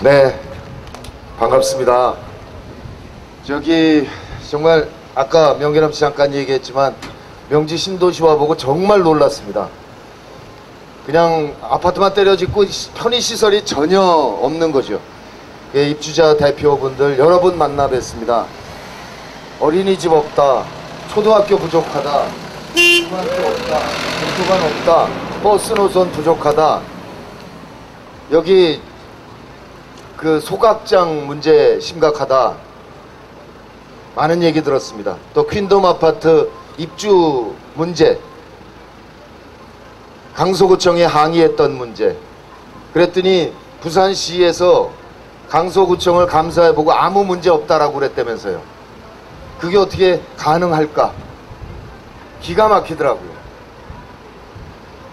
네, 반갑습니다. 저기 정말 아까 명계남 씨 잠깐 얘기했지만 명지 신도시와 보고 정말 놀랐습니다. 그냥 아파트만 때려짓고 편의시설이 전혀 없는 거죠. 예, 입주자 대표분들 여러 분 만나 뵀습니다. 어린이집 없다, 초등학교 부족하다, 중학교 없다, 도서관 없다, 버스 노선 부족하다, 여기 그 소각장 문제 심각하다, 많은 얘기 들었습니다. 또 퀸덤 아파트 입주 문제, 강서구청에 항의했던 문제. 그랬더니 부산시에서 강서구청을 감사해보고 아무 문제 없다라고 그랬다면서요. 그게 어떻게 가능할까? 기가 막히더라고요.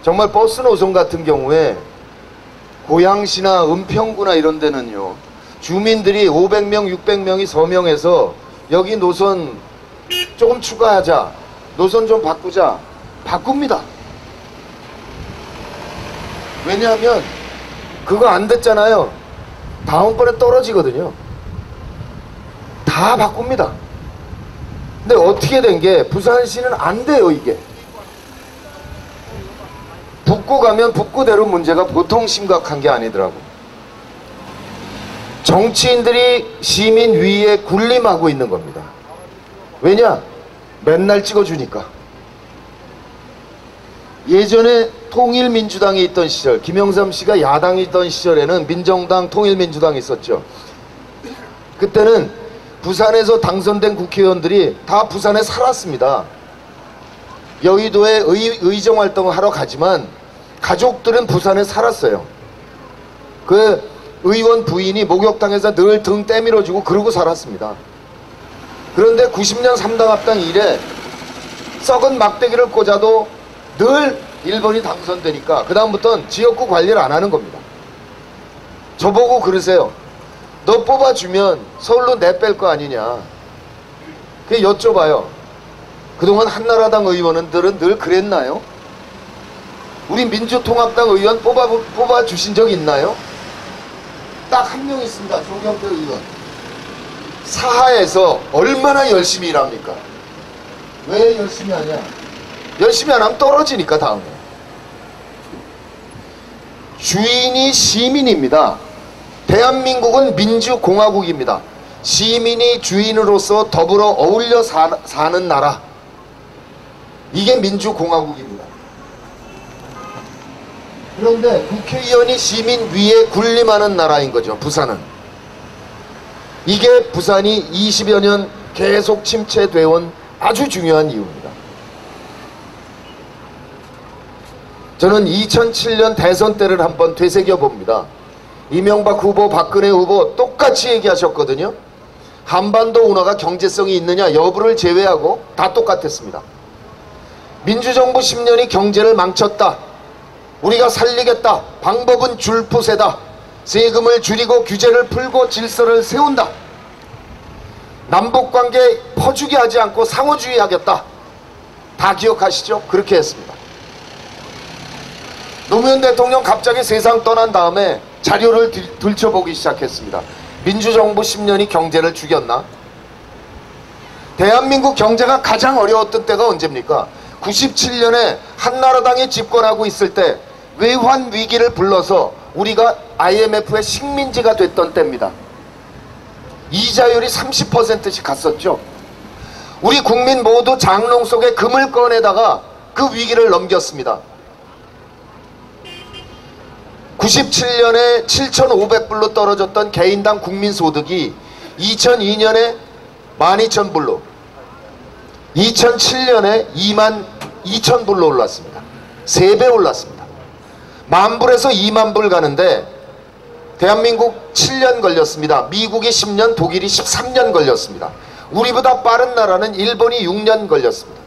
정말 버스 노선 같은 경우에 고양시나 은평구나 이런 데는요, 주민들이 500명, 600명이 서명해서 여기 노선 조금 추가하자, 노선 좀 바꾸자, 바꿉니다. 왜냐하면 그거 안 됐잖아요. 다음번에 떨어지거든요. 다 바꿉니다. 근데 어떻게 된 게 부산시는 안 돼요. 이게 북구 가면 북구대로 문제가 보통 심각한 게 아니더라고. 정치인들이 시민 위에 군림하고 있는 겁니다. 왜냐? 맨날 찍어주니까. 예전에 통일민주당이 있던 시절, 김영삼 씨가 야당이 있던 시절에는 민정당, 통일민주당이 있었죠. 그때는 부산에서 당선된 국회의원들이 다 부산에 살았습니다. 여의도에 의정활동을 하러 가지만 가족들은 부산에 살았어요. 그 의원 부인이 목욕탕에서 늘 등 때밀어주고 그러고 살았습니다. 그런데 90년 3당 합당 이래 썩은 막대기를 꽂아도 늘 1번이 당선되니까 그 다음부터는 지역구 관리를 안 하는 겁니다. 저보고 그러세요. 너 뽑아주면 서울로 내뺄 거 아니냐. 그게 여쭤봐요. 그동안 한나라당 의원들은 늘 그랬나요? 우리 민주통합당 의원 뽑아주신 적 있나요? 딱 한 명 있습니다. 조경태 의원. 사하에서 얼마나 열심히 일합니까? 왜 열심히 하냐? 열심히 안 하면 떨어지니까 다음에. 주인이 시민입니다. 대한민국은 민주공화국입니다. 시민이 주인으로서 더불어 어울려 사는 나라. 이게 민주공화국입니다. 그런데 국회의원이 시민 위에 군림하는 나라인 거죠. 부산은. 이게 부산이 20여 년 계속 침체되어 온 아주 중요한 이유입니다. 저는 2007년 대선 때를 한번 되새겨 봅니다. 이명박 후보, 박근혜 후보 똑같이 얘기하셨거든요. 한반도 운하가 경제성이 있느냐 여부를 제외하고 다 똑같았습니다. 민주정부 10년이 경제를 망쳤다. 우리가 살리겠다. 방법은 줄푸세다. 세금을 줄이고 규제를 풀고 질서를 세운다. 남북관계 퍼주기 하지 않고 상호주의 하겠다. 다 기억하시죠? 그렇게 했습니다. 노무현 대통령 갑자기 세상 떠난 다음에 자료를 들춰보기 시작했습니다. 민주정부 10년이 경제를 죽였나? 대한민국 경제가 가장 어려웠던 때가 언제입니까? 97년에 한나라당이 집권하고 있을 때 외환 위기를 불러서 우리가 IMF의 식민지가 됐던 때입니다. 이자율이 30%씩 갔었죠. 우리 국민 모두 장롱 속에 금을 꺼내다가 그 위기를 넘겼습니다. 97년에 7,500불로 떨어졌던 개인당 국민소득이 2002년에 12,000불로, 2007년에 22,000불로 올랐습니다. 3배 올랐습니다. 10,000불에서 20,000불 가는데 대한민국 7년 걸렸습니다. 미국이 10년, 독일이 13년 걸렸습니다. 우리보다 빠른 나라는 일본이 6년 걸렸습니다.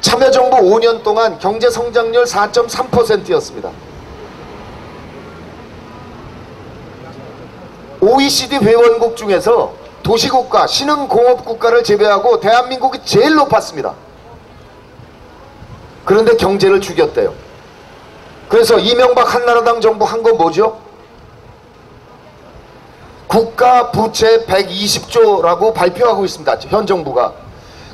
참여정부 5년 동안 경제성장률 4.3%였습니다. OECD 회원국 중에서 도시국가, 신흥공업국가를 제외하고 대한민국이 제일 높았습니다. 그런데 경제를 죽였대요. 그래서 이명박 한나라당 정부 한 건 뭐죠? 국가 부채 120조라고 발표하고 있습니다. 현 정부가.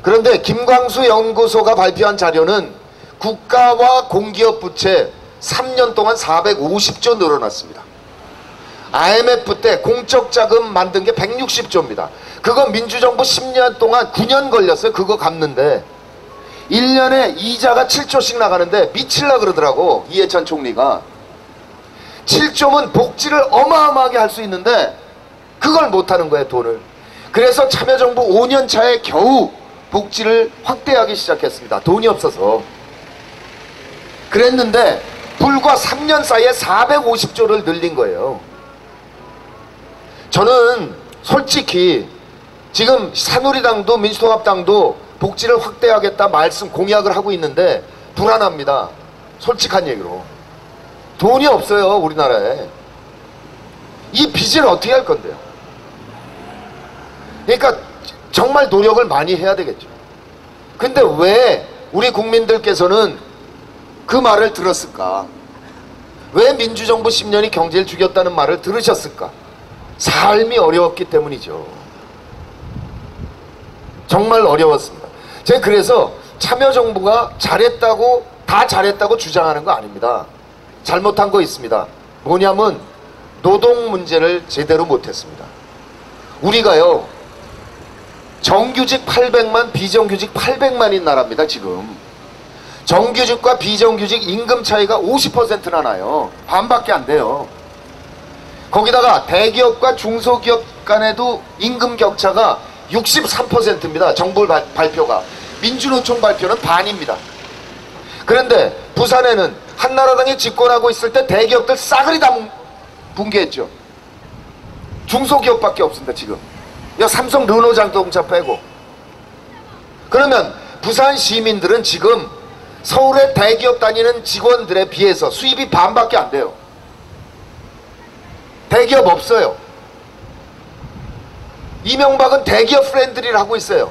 그런데 김광수 연구소가 발표한 자료는 국가와 공기업 부채 3년 동안 450조 늘어났습니다. IMF 때 공적 자금 만든 게 160조입니다. 그거 민주정부 10년 동안 9년 걸렸어요. 그거 갚는데 1년에 이자가 7조씩 나가는데 미칠라 그러더라고. 이해찬 총리가. 7조면 복지를 어마어마하게 할 수 있는데 그걸 못하는 거예요. 돈을. 그래서 참여정부 5년 차에 겨우 복지를 확대하기 시작했습니다. 돈이 없어서. 그랬는데 불과 3년 사이에 450조를 늘린 거예요. 저는 솔직히 지금 새누리당도 민주통합당도 복지를 확대하겠다 말씀 공약을 하고 있는데 불안합니다. 솔직한 얘기로. 돈이 없어요. 우리나라에. 이 빚을 어떻게 할 건데요? 그러니까 정말 노력을 많이 해야 되겠죠. 근데 왜 우리 국민들께서는 그 말을 들었을까? 왜 민주정부 10년이 경제를 죽였다는 말을 들으셨을까? 삶이 어려웠기 때문이죠. 정말 어려웠습니다. 제가 그래서 참여정부가 잘했다고 다 잘했다고 주장하는 거 아닙니다. 잘못한 거 있습니다. 뭐냐면 노동 문제를 제대로 못했습니다. 우리가요 정규직 800만 비정규직 800만인 나라입니다. 지금 정규직과 비정규직 임금 차이가 50%나 나요. 반밖에 안 돼요. 거기다가 대기업과 중소기업 간에도 임금 격차가 63%입니다. 정부 발표가. 민주노총 발표는 반입니다. 그런데 부산에는 한나라당이 집권하고 있을 때 대기업들 싸그리 다 붕괴했죠. 중소기업밖에 없습니다. 지금 삼성 르노자동차 빼고. 그러면 부산 시민들은 지금 서울에 대기업 다니는 직원들에 비해서 수입이 반밖에 안 돼요. 대기업 없어요. 이명박은 대기업 프렌들리를 하고 있어요.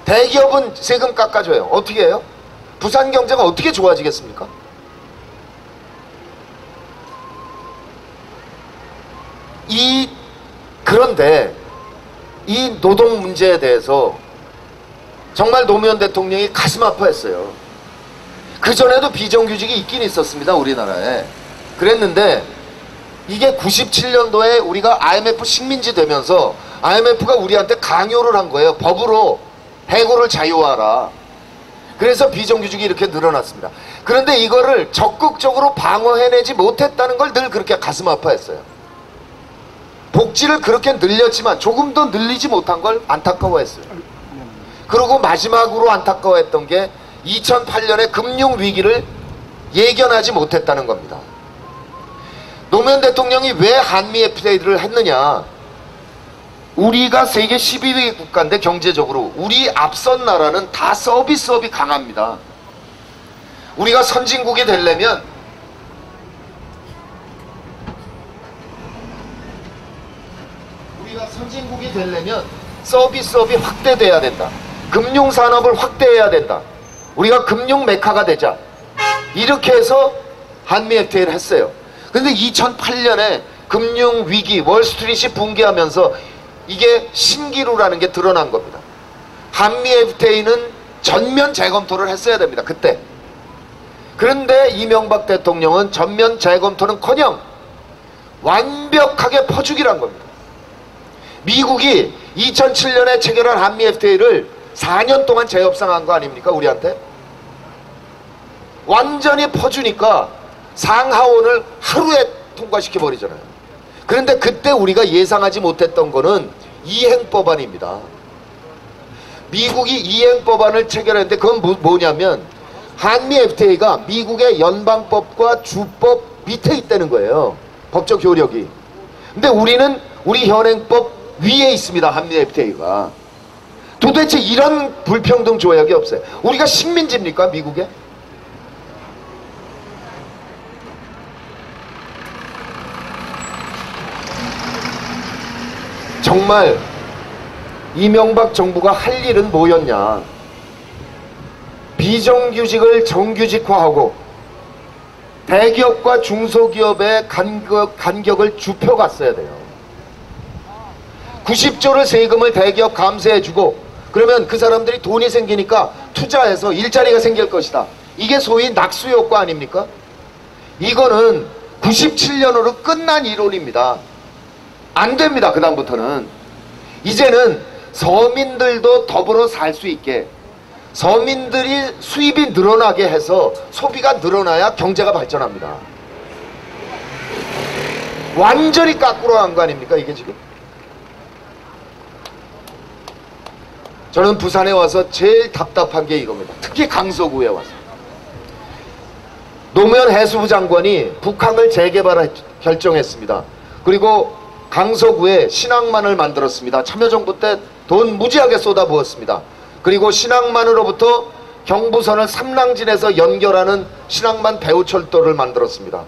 대기업은 세금 깎아줘요. 어떻게 해요? 부산 경제가 어떻게 좋아지겠습니까? 그런데 이 노동 문제에 대해서 정말 노무현 대통령이 가슴 아파했어요. 그전에도 비정규직이 있긴 있었습니다. 우리나라에. 그랬는데 이게 97년도에 우리가 IMF 식민지 되면서 IMF가 우리한테 강요를 한 거예요. 법으로 해고를 자유화하라. 그래서 비정규직이 이렇게 늘어났습니다. 그런데 이거를 적극적으로 방어해내지 못했다는 걸 늘 그렇게 가슴 아파했어요. 복지를 그렇게 늘렸지만 조금 더 늘리지 못한 걸 안타까워했어요. 그리고 마지막으로 안타까워했던 게 2008년의 금융위기를 예견하지 못했다는 겁니다. 노무현 대통령이 왜 한미 FTA를 했느냐. 우리가 세계 12위 국가인데 경제적으로 우리 앞선 나라는 다 서비스업이 강합니다. 우리가 선진국이 되려면 서비스업이 확대돼야 된다. 금융산업을 확대해야 된다. 우리가 금융 메카가 되자. 이렇게 해서 한미 FTA를 했어요. 근데 2008년에 금융위기 월스트리트이 붕괴하면서 이게 신기루라는 게 드러난 겁니다. 한미 FTA는 전면 재검토를 했어야 됩니다. 그때. 그런데 이명박 대통령은 전면 재검토는커녕 완벽하게 퍼주기란 겁니다. 미국이 2007년에 체결한 한미 FTA를 4년 동안 재협상한 거 아닙니까? 우리한테. 완전히 퍼주니까 상하원을 하루에 통과시켜버리잖아요. 그런데 그때 우리가 예상하지 못했던 거는 이행법안입니다. 미국이 이행법안을 체결했는데 그건 뭐냐면 한미 FTA가 미국의 연방법과 주법 밑에 있다는 거예요. 법적 효력이. 근데 우리는 우리 현행법 위에 있습니다. 한미 FTA가. 도대체 이런 불평등 조약이 없어요. 우리가 식민지입니까? 미국에? 정말 이명박 정부가 할 일은 뭐였냐. 비정규직을 정규직화하고 대기업과 중소기업의 간격을 좁혀갔어야 돼요. 90조를 세금을 대기업 감세해주고 그러면 그 사람들이 돈이 생기니까 투자해서 일자리가 생길 것이다. 이게 소위 낙수효과 아닙니까? 이거는 97년으로 끝난 이론입니다. 안 됩니다. 그 다음부터는. 이제는 서민들도 더불어 살 수 있게, 서민들이 수입이 늘어나게 해서 소비가 늘어나야 경제가 발전합니다. 완전히 거꾸로 한 거 아닙니까 이게 지금? 저는 부산에 와서 제일 답답한 게 이겁니다. 특히 강서구에 와서 노무현 해수부 장관이 북항을 재개발을 결정했습니다. 그리고 강서구에 신항만을 만들었습니다. 참여정부 때 돈 무지하게 쏟아부었습니다. 그리고 신항만으로부터 경부선을 삼랑진에서 연결하는 신항만 배후철도를 만들었습니다.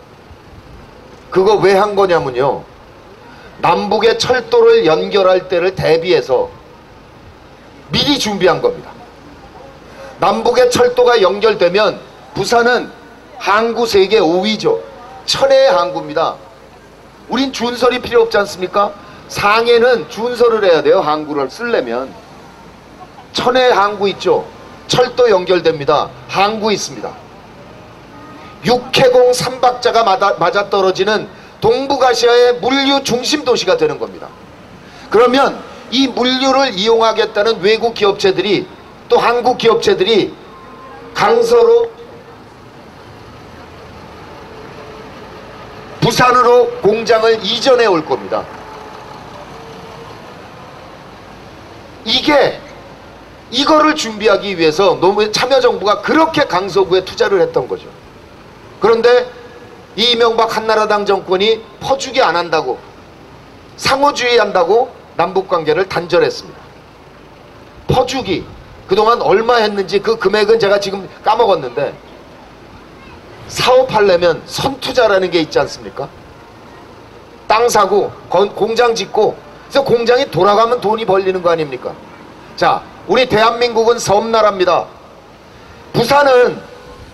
그거 왜 한 거냐면요, 남북의 철도를 연결할 때를 대비해서 미리 준비한 겁니다. 남북의 철도가 연결되면 부산은 항구 세계 5위죠. 천혜의 항구입니다. 우린 준설이 필요 없지 않습니까? 상해는 준설을 해야 돼요. 항구를 쓰려면. 천혜 항구 있죠. 철도 연결됩니다. 항구 있습니다. 육해공 3박자가 맞아떨어지는 동북아시아의 물류 중심 도시가 되는 겁니다. 그러면 이 물류를 이용하겠다는 외국 기업체들이, 또 한국 기업체들이 강서로, 부산으로 공장을 이전해 올 겁니다. 이거를 준비하기 위해서 노무현 참여정부가 그렇게 강서구에 투자를 했던 거죠. 그런데 이명박 한나라당 정권이 퍼주기 안 한다고, 상호주의 한다고 남북관계를 단절했습니다. 퍼주기, 그동안 얼마 했는지 그 금액은 제가 지금 까먹었는데, 사업하려면 선투자라는 게 있지 않습니까? 땅 사고 공장 짓고, 그래서 공장이 돌아가면 돈이 벌리는 거 아닙니까? 자, 우리 대한민국은 섬나라입니다. 부산은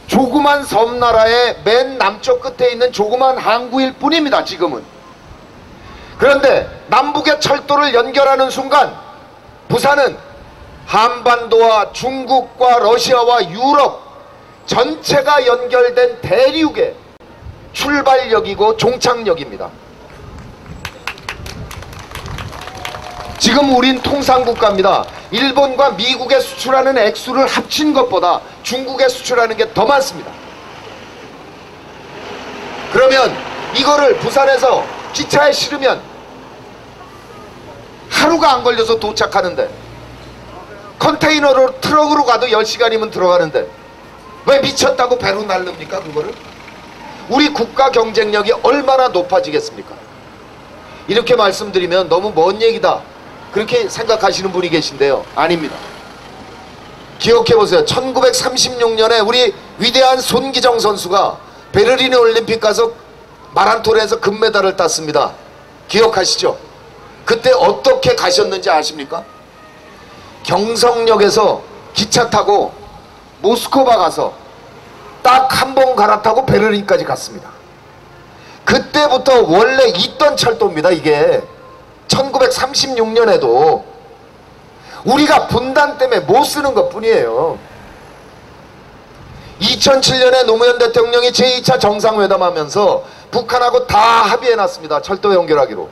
조그만 섬나라의 맨 남쪽 끝에 있는 조그만 항구일 뿐입니다. 지금은. 그런데 남북의 철도를 연결하는 순간 부산은 한반도와 중국과 러시아와 유럽 전체가 연결된 대륙의 출발역이고 종착역입니다. 지금 우린 통상국가입니다. 일본과 미국에 수출하는 액수를 합친 것보다 중국에 수출하는 게 더 많습니다. 그러면 이거를 부산에서 기차에 실으면 하루가 안 걸려서 도착하는데, 컨테이너로 트럭으로 가도 10시간이면 들어가는데 왜 미쳤다고 배로 날릅니까? 그거를? 우리 국가 경쟁력이 얼마나 높아지겠습니까? 이렇게 말씀드리면 너무 먼 얘기다 그렇게 생각하시는 분이 계신데요, 아닙니다. 기억해보세요. 1936년에 우리 위대한 손기정 선수가 베를린 올림픽 가서 마라톤에서 금메달을 땄습니다. 기억하시죠? 그때 어떻게 가셨는지 아십니까? 경성역에서 기차 타고 모스크바 가서 딱 한 번 갈아타고 베를린까지 갔습니다. 그때부터 원래 있던 철도입니다. 이게 1936년에도 우리가 분단 때문에 못 쓰는 것 뿐이에요. 2007년에 노무현 대통령이 제2차 정상회담 하면서 북한하고 다 합의해놨습니다. 철도 연결하기로,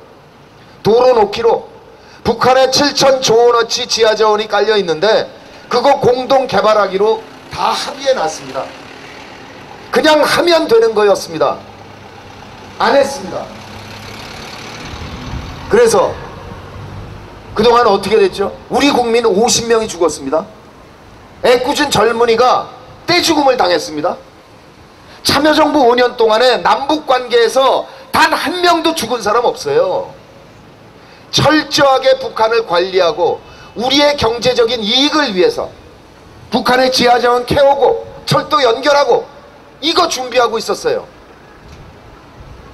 도로 놓기로. 북한에 7,000조 원어치 지하자원이 깔려있는데 그거 공동 개발하기로 다 합의해놨습니다. 그냥 하면 되는 거였습니다. 안 했습니다. 그래서 그동안 어떻게 됐죠? 우리 국민 50명이 죽었습니다. 애꿎은 젊은이가 떼죽음을 당했습니다. 참여정부 5년 동안에 남북관계에서 단 한 명도 죽은 사람 없어요. 철저하게 북한을 관리하고 우리의 경제적인 이익을 위해서 북한의 지하자원 캐오고 철도 연결하고 이거 준비하고 있었어요.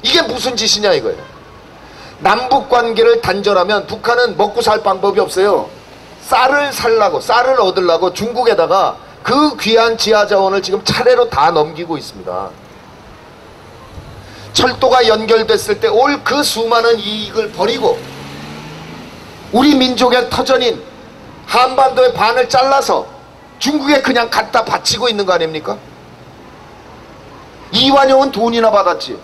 이게 무슨 짓이냐 이거예요. 남북관계를 단절하면 북한은 먹고 살 방법이 없어요. 쌀을 살라고, 쌀을 얻으려고 중국에다가 그 귀한 지하자원을 지금 차례로 다 넘기고 있습니다. 철도가 연결됐을 때 올 그 수많은 이익을 버리고 우리 민족의 터전인 한반도의 반을 잘라서 중국에 그냥 갖다 바치고 있는 거 아닙니까? 이완용은 돈이나 받았지.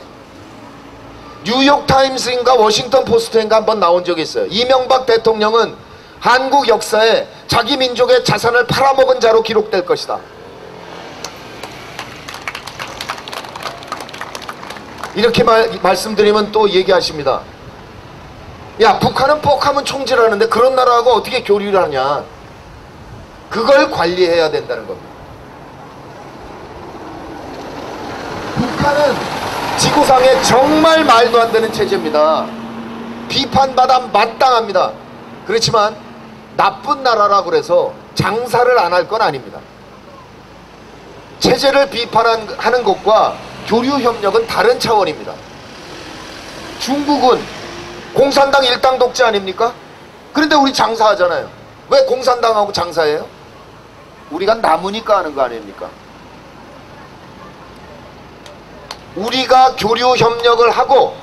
뉴욕타임스인가 워싱턴 포스트인가 한번 나온 적이 있어요. 이명박 대통령은 한국 역사에 자기 민족의 자산을 팔아먹은 자로 기록될 것이다. 이렇게 말씀드리면 또 얘기하십니다. 야, 북한은 뻑하면 총질하는데 그런 나라하고 어떻게 교류를 하냐. 그걸 관리해야 된다는 겁니다. 북한은 지구상에 정말 말도 안 되는 체제입니다. 비판받아 마땅합니다. 그렇지만 나쁜 나라라고 그래서 장사를 안 할 건 아닙니다. 체제를 비판하는 것과 교류협력은 다른 차원입니다. 중국은 공산당 일당 독재 아닙니까? 그런데 우리 장사하잖아요. 왜 공산당하고 장사해요? 우리가 남으니까 하는 거 아닙니까? 우리가 교류협력을 하고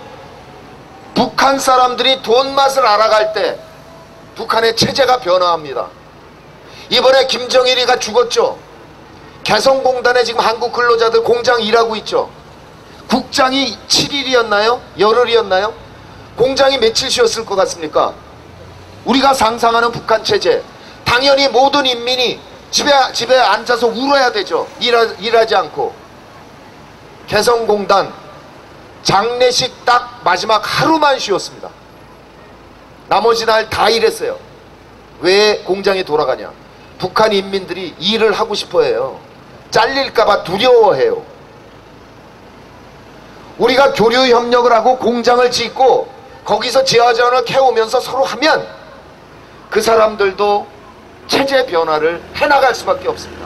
북한 사람들이 돈 맛을 알아갈 때 북한의 체제가 변화합니다. 이번에 김정일이가 죽었죠. 개성공단에 지금 한국 근로자들 공장 일하고 있죠. 국장이 7일이었나요? 열흘이었나요? 공장이 며칠 쉬었을 것 같습니까? 우리가 상상하는 북한 체제, 당연히 모든 인민이 집에 앉아서 울어야 되죠. 일하지 않고. 개성공단 장례식 딱 마지막 하루만 쉬었습니다. 나머지 날 다 일했어요. 왜 공장이 돌아가냐? 북한 인민들이 일을 하고 싶어 해요. 잘릴까봐 두려워해요. 우리가 교류협력을 하고 공장을 짓고 거기서 지하자원을 캐오면서 서로 하면 그 사람들도 체제 변화를 해나갈 수밖에 없습니다.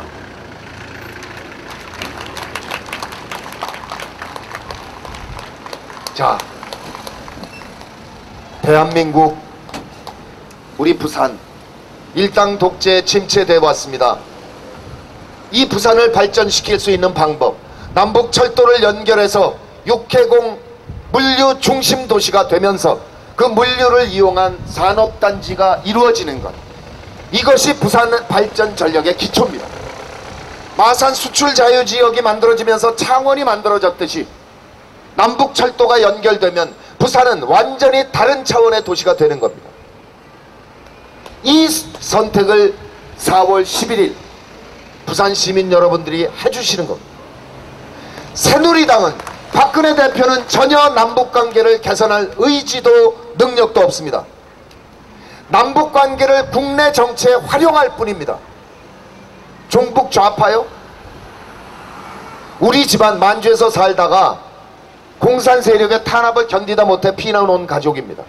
자, 대한민국, 우리 부산 일당 독재 침체돼 왔습니다. 이 부산을 발전시킬 수 있는 방법, 남북철도를 연결해서 육해공 물류 중심 도시가 되면서 그 물류를 이용한 산업단지가 이루어지는 것, 이것이 부산 발전 전략의 기초입니다. 마산 수출 자유지역이 만들어지면서 창원이 만들어졌듯이 남북철도가 연결되면 부산은 완전히 다른 차원의 도시가 되는 겁니다. 이 선택을 4월 11일 부산 시민 여러분들이 해주시는 겁니다. 새누리당은, 박근혜 대표는 전혀 남북관계를 개선할 의지도 능력도 없습니다. 남북관계를 국내 정치에 활용할 뿐입니다. 종북 좌파요? 우리 집안 만주에서 살다가 공산 세력의 탄압을 견디다 못해 피난 온 가족입니다.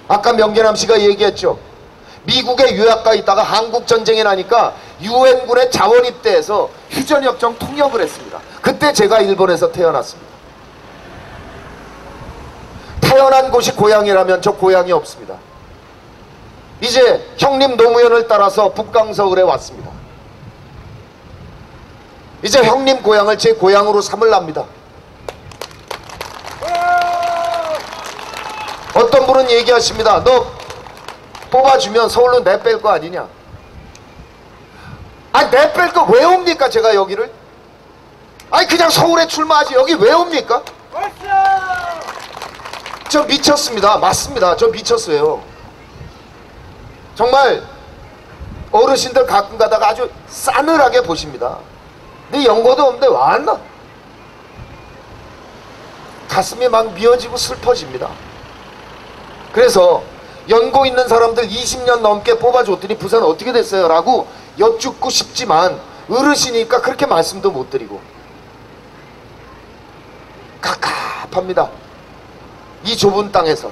아까 명계남 씨가 얘기했죠. 미국에 유학가 있다가 한국 전쟁이 나니까 유엔군에 자원 입대해서 휴전협정 통역을 했습니다. 그때 제가 일본에서 태어났습니다. 태어난 곳이 고향이라면 저 고향이 없습니다. 이제 형님 노무현을 따라서 북강서울에 왔습니다. 이제 형님 고향을 제 고향으로 삼으랍니다. 어떤 분은 얘기하십니다. 너 뽑아주면 서울로 내뺄 거 아니냐. 아니, 내뺄 거 왜 옵니까 제가 여기를? 아니, 그냥 서울에 출마하지 여기 왜 옵니까? 저 미쳤습니다. 맞습니다. 저 미쳤어요. 정말 어르신들 가끔 가다가 아주 싸늘하게 보십니다. 네 연고도 없는데 왜 왔나? 가슴이 막 미어지고 슬퍼집니다. 그래서 연고 있는 사람들 20년 넘게 뽑아줬더니 부산 어떻게 됐어요? 라고 여쭙고 싶지만 어르신이니까 그렇게 말씀도 못 드리고 갑갑합니다. 이 좁은 땅에서.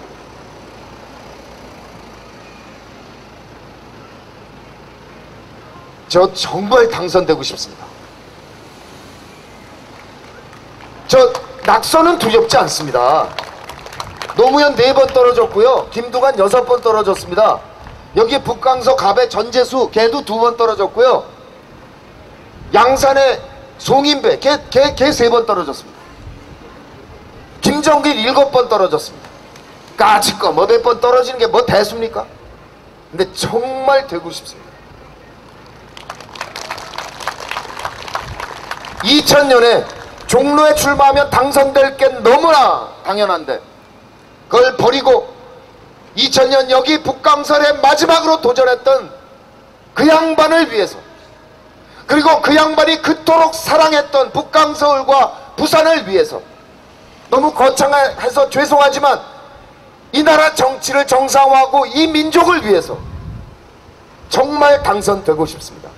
저 정말 당선되고 싶습니다. 저 낙선은 두렵지 않습니다. 노무현 4번 떨어졌고요. 김두관 6번 떨어졌습니다. 여기 북강서 갑의 전재수 걔도 2번 떨어졌고요. 양산의 송인배 걔 3번 떨어졌습니다. 김정길 7번 떨어졌습니다. 까짓 거 뭐 몇 번 떨어지는 게 뭐 대수입니까? 근데 정말 되고 싶습니다. 2000년에 종로에 출마하면 당선될 게 너무나 당연한데 그걸 버리고 2000년 여기 북강설에 마지막으로 도전했던 그 양반을 위해서, 그리고 그 양반이 그토록 사랑했던 북강서울과 부산을 위해서, 너무 거창해서 죄송하지만 이 나라 정치를 정상화하고 이 민족을 위해서 정말 당선되고 싶습니다.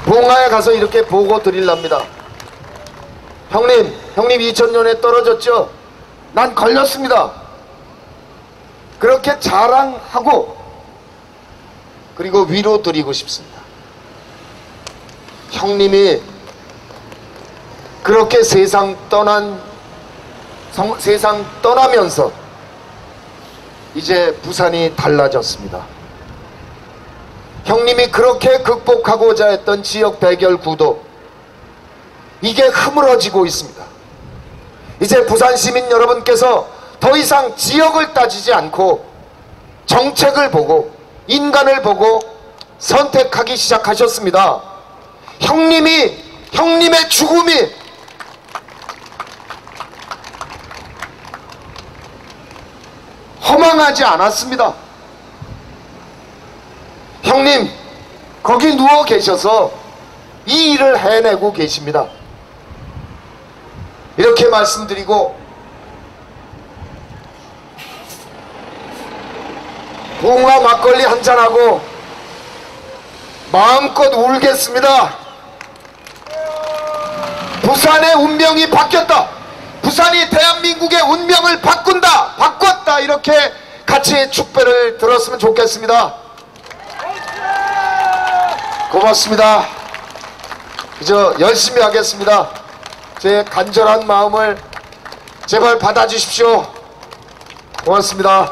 봉화에 가서 이렇게 보고 드리랍니다. 형님 2000년에 떨어졌죠? 난 걸렸습니다. 그렇게 자랑하고, 그리고 위로 드리고 싶습니다. 형님이 그렇게 세상 떠나면서 이제 부산이 달라졌습니다. 형님이 그렇게 극복하고자 했던 지역 대결 구도, 이게 흐물어지고 있습니다. 이제 부산 시민 여러분께서 더 이상 지역을 따지지 않고 정책을 보고 인간을 보고 선택하기 시작하셨습니다. 형님의 죽음이 허망하지 않았습니다. 형님 거기 누워 계셔서 이 일을 해내고 계십니다. 이렇게 말씀드리고 봉화 막걸리 한잔하고 마음껏 울겠습니다. 부산의 운명이 바뀌었다. 부산이 대한민국의 운명을 바꿨다. 이렇게 같이 축배를 들었으면 좋겠습니다. 고맙습니다. 그저 열심히 하겠습니다. 제 간절한 마음을 제발 받아주십시오. 고맙습니다.